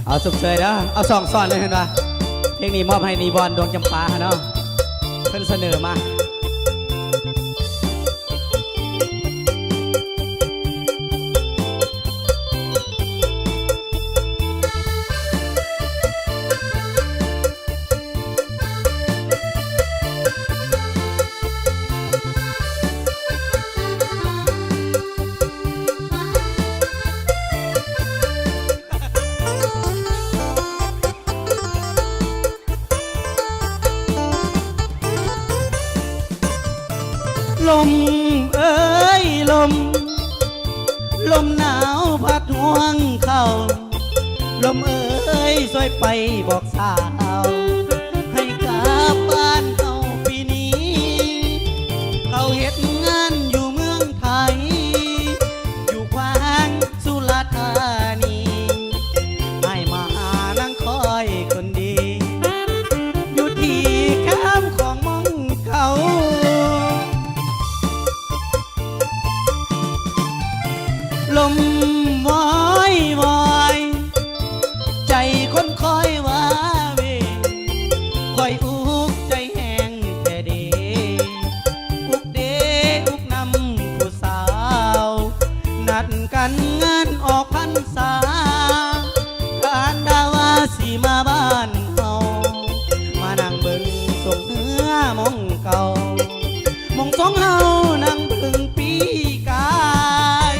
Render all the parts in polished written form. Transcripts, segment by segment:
เอาสุกเสยแล้วเอาสองซ้อนเลยเห็นปะเพลงนี้มอบให้นีบอลดวงจำปาเนาะเพิ่นเสนอมาลมเอ้ยลมลมหนาวพัดห่วงเข้าลมเอ้ยช่วยไปบอกสาวให้กลับบ้านเขาปีนี้เขาเฮ็ดงานอยู่เมืองไทยอยู่แขวงสุราษฎร์ธานีให้มานั่งคอยคนดีอยู่ที่แคมป์ของมองเขาลมวอยวอยใจคนคอยว่าเวคอยอุกใจแห้งแต่เดอุกเดอุกนำผู้สาวนัดกันงานออกพรรษาการดาวาสีมาบ้านเฮามานั่งเบิ่งส่งเหือมองเก่ามองสองเฮานั่งเบิ่งปีกาย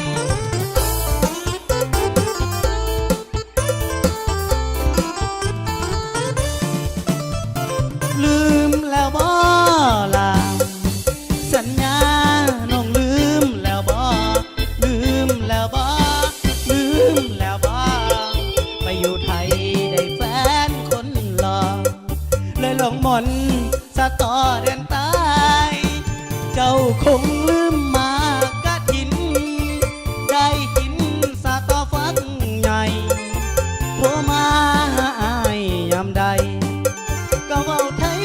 ลืมแล้วบ่ล่ะสัญญาน้องลืมแล้วบ่ลืมแล้วบ่ลืมแล้วบ่ไปอยู่ไทยได้แฟนคนหล่อเลยหลงมนต์สะต่อเดือนตายเจ้าคงลืมมากะทินได้กินสะต่อฟักใหญ่โทรมาหาอ้ายยามใดก็เว้าไทย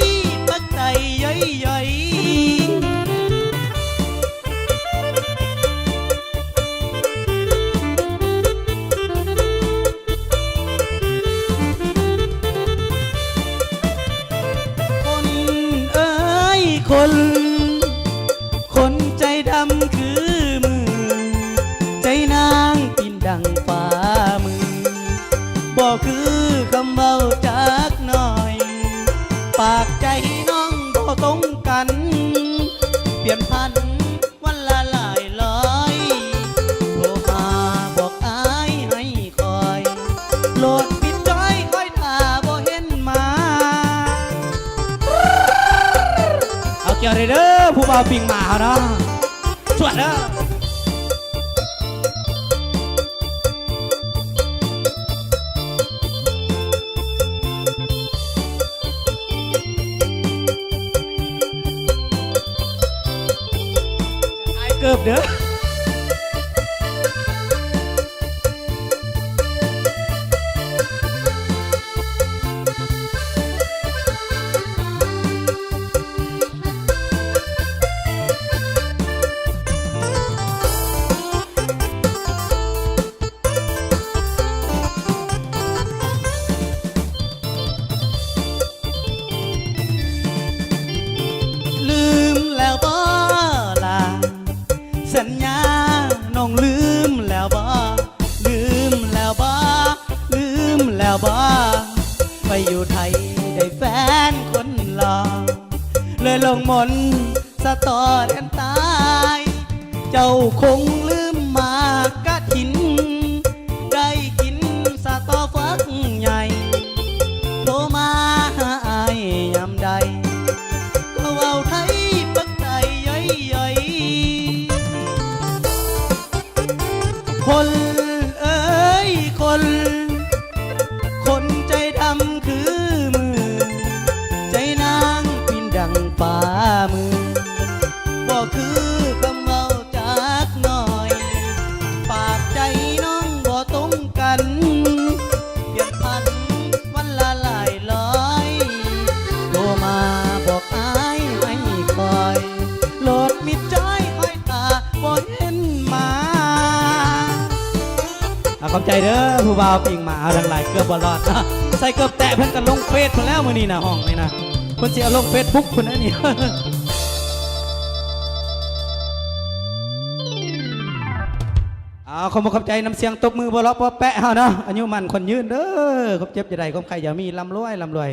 ปักใจย่อยคนเอ้ยคนใจดำคือมือใจนางปินดังฝ่ามือบอกคือคำเบาจากหน่อยปากใจน้องบ่ตรงกันเปลี่ยนพันวันละหลายร้อยโทรมาบอกอ้ายให้คอยโหลดปิดจอยคอยท่าบ่เห็นมาเอาเกี่ยวเลยเด้อผู้บ่าวปิงมาเนาะสวัสดีเด้อเกือบเด้อลืมแล้วบ่ล่ะสัญญาน้องลืมแล้วบ่ลืมแล้วบ่ลืมแล้วบ่ไปอยู่ไทยได้แฟนคนหล่อเลยลงมนต์สะต่อเดือนตายเจ้าคงลืมมากะทินได้กินสะต่อฟักใหญ่โทรมาหาอ้ายยามใดก็เว้าไทยปักใจย่อยคนเอ้ยคนใจดำคือมือใจนางปินดังฝ่ามือบอกคือคำเว้าจากหน่อยปากใจน้องบ่ตรงกันเปลี่ยนพันวันละหลายร้อยโทรมาบอกอ้ายให้คอยโหลดมิดจ้อยคอยตาบ่เห็นมา ขอบใจเด้อผู้บ่าวปิงมาเอาทั้งหลายเกือบบอลอดใส่เกือบแตะเพิ่นกันลงเฟซเพิ่นแล้วมื้อนี้นะห้องนี่นะเพิ่นสิเอาลงเฟซบุ๊กเพิ่นนะนี่ ขอบใจน้ำเสียงตบมือบ่เลาะบ่แปะเฮาเนาะอายุมันคนยืนเด้อขอบเจ็บจะได้ขอบใครอย่ามีลำรวย